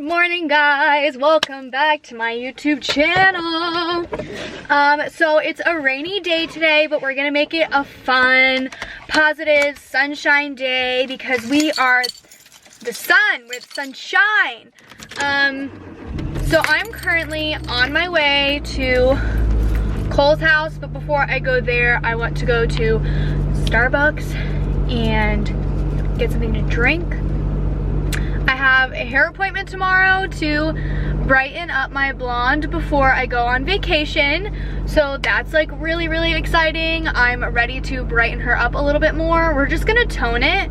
Good morning, guys. Welcome back to my YouTube channel. So it's a rainy day today, but we're gonna make it a fun, positive, sunshine day because we are the sun with sunshine. So I'm currently on my way to Cole's house, but before I go there, I want to go to Starbucks and get something to drink. I have a hair appointment tomorrow to brighten up my blonde before I go on vacation. So that's like really, really exciting. I'm ready to brighten her up a little bit more. We're just gonna tone it.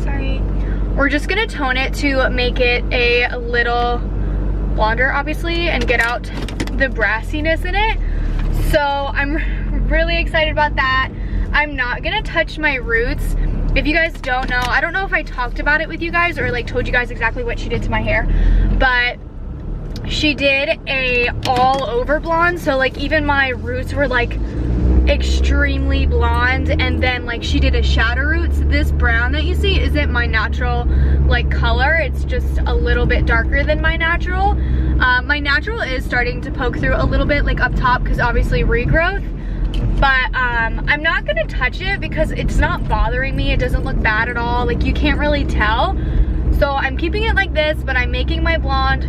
Sorry. We're just gonna tone it to make it a little blonder, obviously, and get out the brassiness in it. So I'm really excited about that. I'm not gonna touch my roots. If you guys don't know, I don't know if I talked about it with you guys or like told you guys exactly what she did to my hair, but she did a all over blonde. So like even my roots were like extremely blonde, and then like she did a shadow roots. This brown that you see isn't my natural like color. It's just a little bit darker than my natural. My natural is starting to poke through a little bit like up top because obviously regrowth. But I'm not gonna touch it because it's not bothering me. It doesn't look bad at all. Like you can't really tell. So I'm keeping it like this, but I'm making my blonde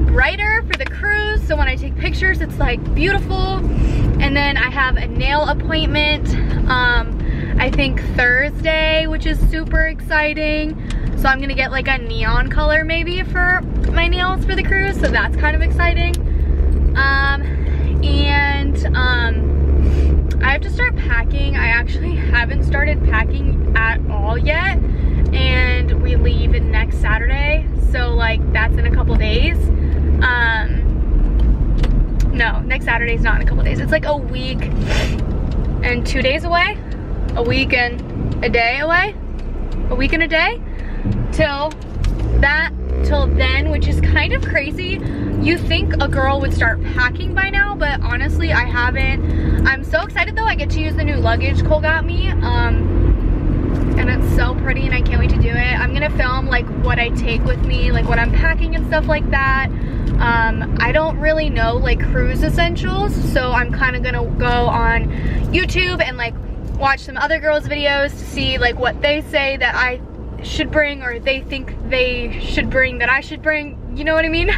brighter for the cruise. So when I take pictures, it's like beautiful. And then I have a nail appointment, I think Thursday, which is super exciting. So I'm gonna get like a neon color maybe for my nails for the cruise. So that's kind of exciting. I have to start packing. I actually haven't started packing at all yet, and we leave next Saturday, so like that's in a couple days. No, next Saturday is not in a couple days. It's like a week and 2 days away, a week and a day away, a week and a day till then, which is kind of crazy. You think a girl would start packing by now, but honestly I haven't. I'm so excited though. I get to use the new luggage Cole got me, and it's so pretty and I can't wait to do it. I'm gonna film like what I take with me, like what I'm packing and stuff like that. I don't really know like cruise essentials, so I'm kind of gonna go on YouTube and like watch some other girls' videos to see like what they say that I should bring, or they think they should bring that I should bring, you know what I mean?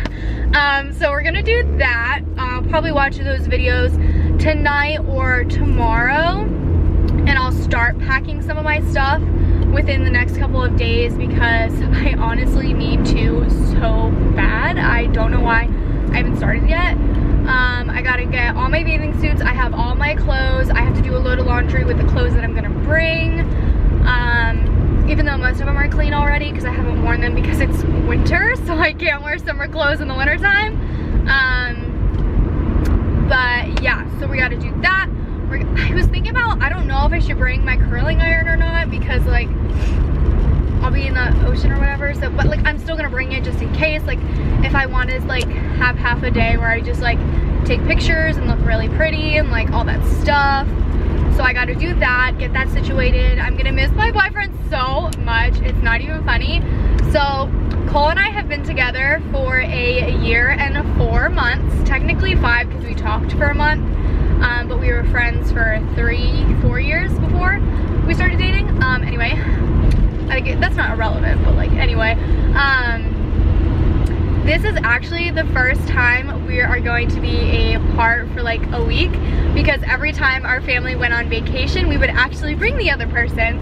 So we're gonna do that. I'll probably watch those videos tonight or tomorrow, and I'll start packing some of my stuff within the next couple of days because I honestly need to so bad. I don't know why I haven't started yet. I gotta get all my bathing suits. I have all my clothes. I have to do a load of laundry with the clothes that I'm gonna bring. Even though most of them are clean already because I haven't worn them because it's winter, so I can't wear summer clothes in the winter time. But yeah, so we gotta do that. I was thinking about, I don't know if I should bring my curling iron or not because like I'll be in the ocean or whatever, so but like I'm still gonna bring it just in case, like if I want to like have half a day where I just like take pictures and look really pretty and like all that stuff. So I gotta do that, get that situated. I'm gonna miss my boyfriend so much, it's not even funny. So Cole and I have been together for a year and 4 months, technically 5 because we talked for a month, but we were friends for 3-4 years before we started dating. Anyway, I think that's not irrelevant, but like anyway, this is actually the first time we are going to be apart for like a week because every time our family went on vacation, we would actually bring the other person.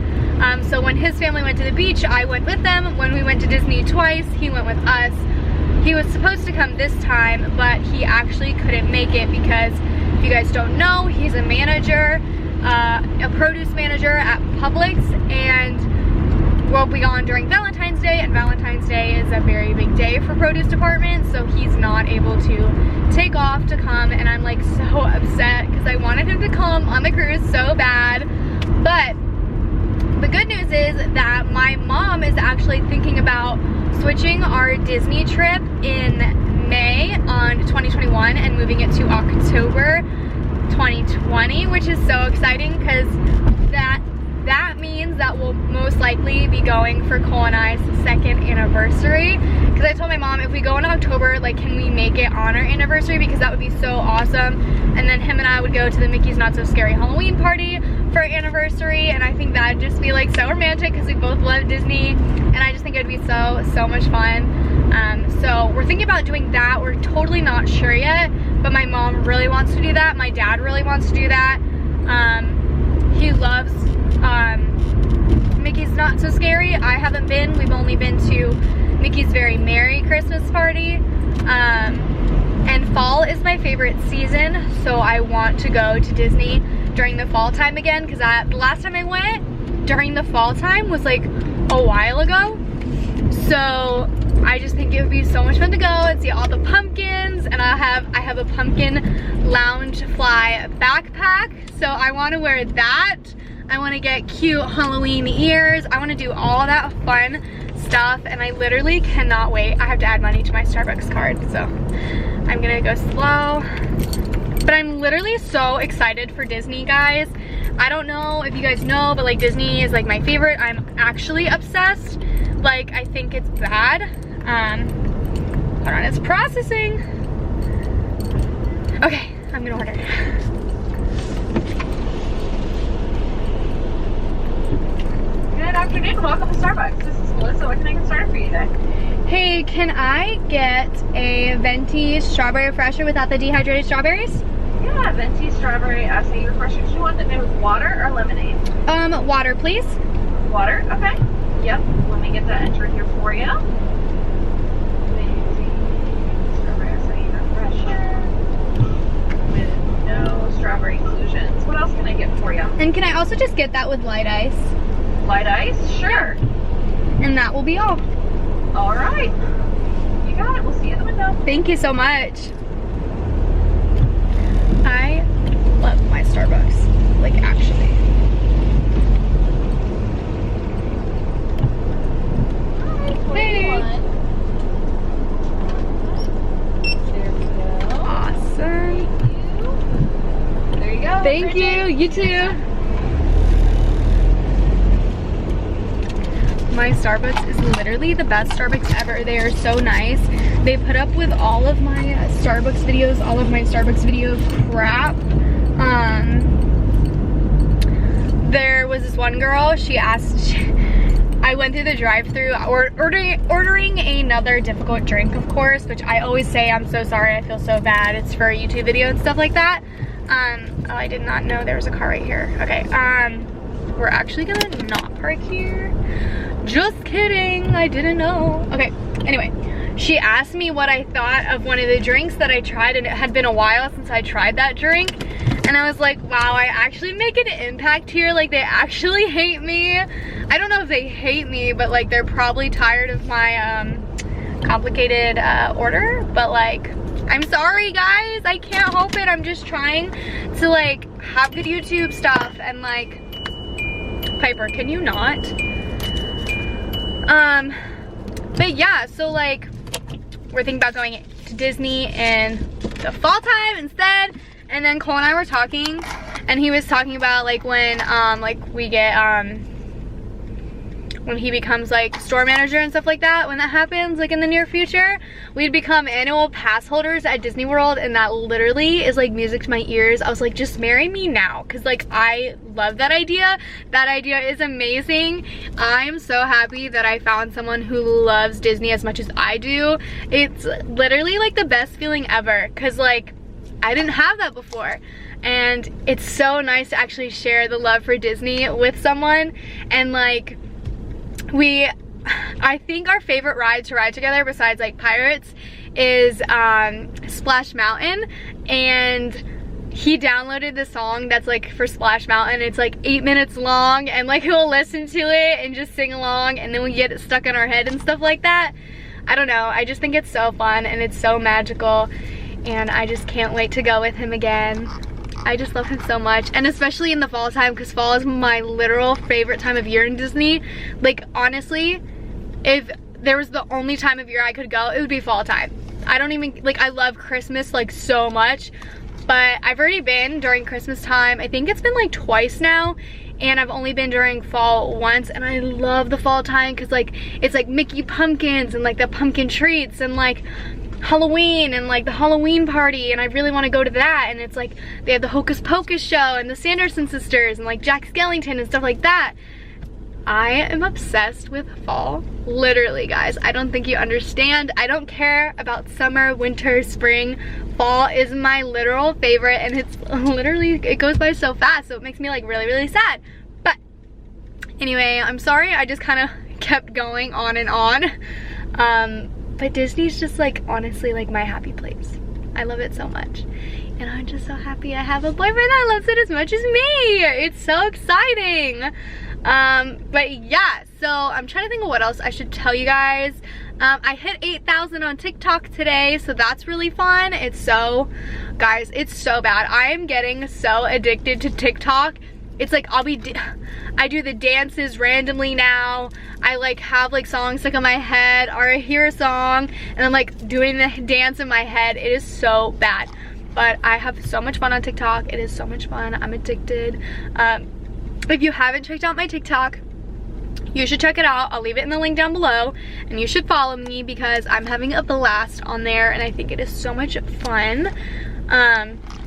So when his family went to the beach, I went with them. When we went to Disney twice, he went with us. He was supposed to come this time, but he actually couldn't make it because, if you guys don't know, he's a manager, a produce manager at Publix, and we'll be gone during Valentine's Day, and Valentine's Day is a very big day for produce department, so he's not able to take off to come, and I'm like so upset because I wanted him to come on the cruise so bad. But the good news is that my mom is actually thinking about switching our Disney trip in May on 2021 and moving it to October 2020, which is so exciting because that means things that will most likely be going for Cole and I's 2nd anniversary. Because I told my mom, if we go in October, like, can we make it on our anniversary? Because that would be so awesome. And then him and I would go to the Mickey's Not So Scary Halloween party for our anniversary. And I think that'd just be like so romantic because we both love Disney. And I just think it'd be so much fun. So we're thinking about doing that. We're totally not sure yet, but my mom really wants to do that. My dad really wants to do that. He loves Mickey's Not So Scary. I haven't been. We've only been to Mickey's Very Merry Christmas Party. And fall is my favorite season, so I want to go to Disney during the fall time again, because the last time I went during the fall time was like a while ago. So I just think it would be so much fun to go and see all the pumpkins, and I have a pumpkin lounge fly backpack, so I want to wear that. I want to get cute Halloween ears. I want to do all that fun stuff, and I literally cannot wait. I have to add money to my Starbucks card, so I'm gonna go slow. But I'm literally so excited for Disney, guys. I don't know if you guys know, but like Disney is like my favorite. I'm actually obsessed. Like, I think it's bad. Hold on, it's processing. Okay, I'm gonna order. Good afternoon, welcome to Starbucks. This is Melissa. What can I get started for you today? Hey, can I get a venti strawberry refresher without the dehydrated strawberries? Yeah, venti strawberry acai refresher. Do you want it made with water or lemonade? Water, please. Water, okay. Yep, let me get that entered here for you. Venti strawberry acai refresher with no strawberry inclusions. What else can I get for you? And can I also just get that with light ice? Light ice? Sure. And that will be all. All right. You got it. We'll see you at the window. Thank you so much. I love my Starbucks, like actually. Hey. There we go. Awesome. There you go. Thank you. You too. My Starbucks is literally the best Starbucks ever. They are so nice. They put up with all of my Starbucks videos, all of my Starbucks video crap. There was this one girl, she asked, I went through the drive-thru ordering another difficult drink, of course, which I always say, I'm so sorry, I feel so bad. It's for a YouTube video and stuff like that. Oh, I did not know there was a car right here. Okay, we're actually gonna not park here. Just kidding, I didn't know. Okay, anyway, she asked me what I thought of one of the drinks that I tried, and it had been a while since I tried that drink. And I was like, wow, I actually make an impact here. Like, they actually hate me. I don't know if they hate me, but like they're probably tired of my complicated order. But like, I'm sorry guys, I can't help it. I'm just trying to like have good YouTube stuff, and like, Piper, can you not? But yeah, so like, we're thinking about going to Disney in the fall time instead. And then Cole and I were talking, and he was talking about like when like we get when he becomes like store manager and stuff like that, when that happens like in the near future, we'd become annual pass holders at Disney World, and that literally is like music to my ears. I was like, just marry me now, because like I love that idea. That idea is amazing. I'm so happy that I found someone who loves Disney as much as I do. It's literally like the best feeling ever, because like I didn't have that before. And it's so nice to actually share the love for Disney with someone. And like, I think our favorite ride to ride together besides like Pirates is Splash Mountain. And he downloaded the song that's like for Splash Mountain. It's like 8 minutes long, and like he'll listen to it and just sing along, and then we get it stuck in our head and stuff like that. I don't know, I just think it's so fun and it's so magical, and I just can't wait to go with him again. I just love him so much, and especially in the fall time, because fall is my literal favorite time of year in Disney. Like honestly, if there was the only time of year I could go, it would be fall time. I don't even, like, I love Christmas like so much, but I've already been during Christmas time. I think it's been like twice now, and I've only been during fall once, and I love the fall time because like it's like Mickey pumpkins and like the pumpkin treats and like Halloween and like the Halloween party, and I really want to go to that. And it's like they have the Hocus Pocus show and the Sanderson sisters and like Jack Skellington and stuff like that. I am obsessed with fall, literally, guys. I don't think you understand. I don't care about summer, winter, spring. Fall is my literal favorite, and it's literally, it goes by so fast, so it makes me like really, really sad. But anyway, I'm sorry, I just kind of kept going on and on. But Disney's just like, honestly, like my happy place. I love it so much. And I'm just so happy I have a boyfriend that loves it as much as me. It's so exciting. But yeah, so I'm trying to think of what else I should tell you guys. I hit 8,000 on TikTok today, so that's really fun. It's so, guys, it's so bad. I am getting so addicted to TikTok. It's like I do the dances randomly now. I like have like songs stuck in my head, or I hear a song and I'm like doing the dance in my head. It is so bad, but I have so much fun on TikTok. It is so much fun. I'm addicted. If you haven't checked out my TikTok, you should check it out. I'll leave it in the link down below, and you should follow me because I'm having a blast on there and I think it is so much fun.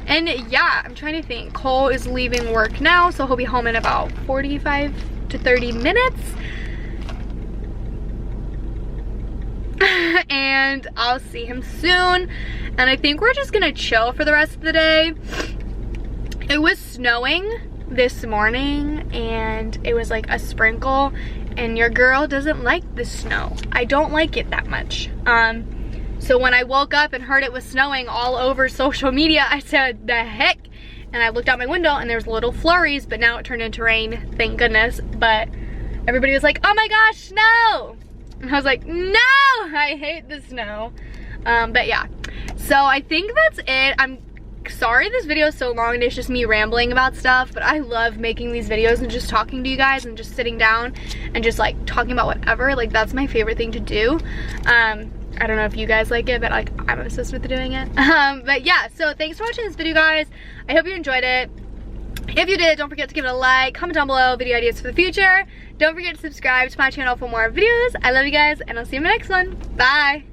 And yeah, I'm trying to think. Cole is leaving work now, so he'll be home in about 45 to 30 minutes. And I'll see him soon. And I think we're just gonna chill for the rest of the day. It was snowing this morning, and it was like a sprinkle, and your girl doesn't like the snow. I don't like it that much. So when I woke up and heard it was snowing all over social media, I said, the heck? And I looked out my window and there was little flurries, but now it turned into rain, thank goodness. But everybody was like, oh my gosh, snow! And I was like, no, I hate the snow. But yeah, so I think that's it. I'm sorry this video is so long and it's just me rambling about stuff, but I love making these videos and just talking to you guys and just sitting down and just like talking about whatever. Like, that's my favorite thing to do. I don't know if you guys like it, but like I'm obsessed with doing it. But yeah, so thanks for watching this video, guys. I hope you enjoyed it. If you did, don't forget to give it a like, comment down below video ideas for the future. Don't forget to subscribe to my channel for more videos. I love you guys, and I'll see you in the next one. Bye.